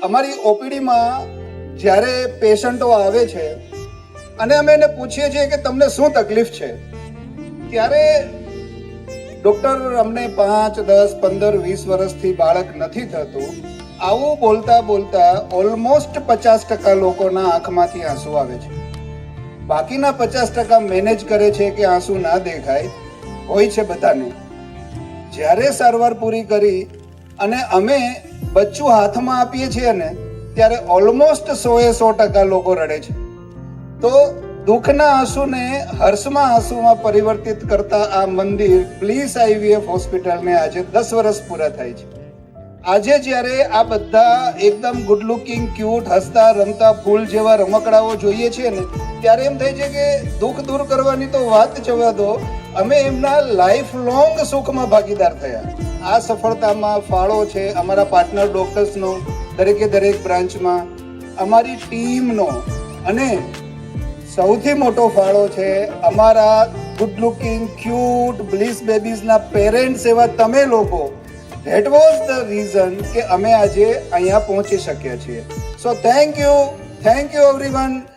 અમારી ઓપીડીમાં જ્યારે પેશન્ટો આવે છે અને અમે એને પૂછીએ છીએ કે તમને શું તકલીફ છે, ત્યારે ડૉક્ટર અમને 5, 10, 15, 20 વર્ષથી બાળક નથી થતું આવું બોલતા બોલતા ઓલમોસ્ટ 50% લોકોના આંખમાંથી આંસુ આવે છે. બાકીના 50% મેનેજ કરે છે કે આંસુ ના દેખાય, હોય છે બધાને. જ્યારે સારવાર પૂરી કરી અને અમે બચ્ચું હાથમાં આપીએ છીએ ને, ત્યારે ઓલમોસ્ટ 100% લોકો રડે છે. તો દુઃખના આંસુને હર્ષમાં આંસુમાં પરિવર્તિત કરતા આ મંદિર બ્લીસ IVF હોસ્પિટલને આજે 10 વર્ષ પૂરા થાય છે. આજે જ્યારે આ બધા એકદમ ગુડ લુકિંગ, ક્યુટ, હસતા રમતા ફૂલ જેવા રમકડાઓ જોઈએ છીએ ને, ત્યારે એમ થાય છે કે દુઃખ દૂર કરવાની તો વાત જવા દો, અમે એમના લાઈફ લોંગ સુખમાં ભાગીદાર થયા. આ સફળતામાં ફાળો છે અમારા પાર્ટનર ડોક્ટર્સનો, દરેકે દરેક બ્રાન્ચમાં અમારી ટીમનો, અને સૌથી મોટો ફાળો છે અમારા ગુડ લુકિંગ ક્યુટ બ્લીસ બેબીઝના પેરેન્ટ્સ એવા તમે લોકો. ધેટ વોઝ ધ રીઝન કે અમે આજે અહીંયા પહોંચી શક્યા છીએ. So thank you everyone.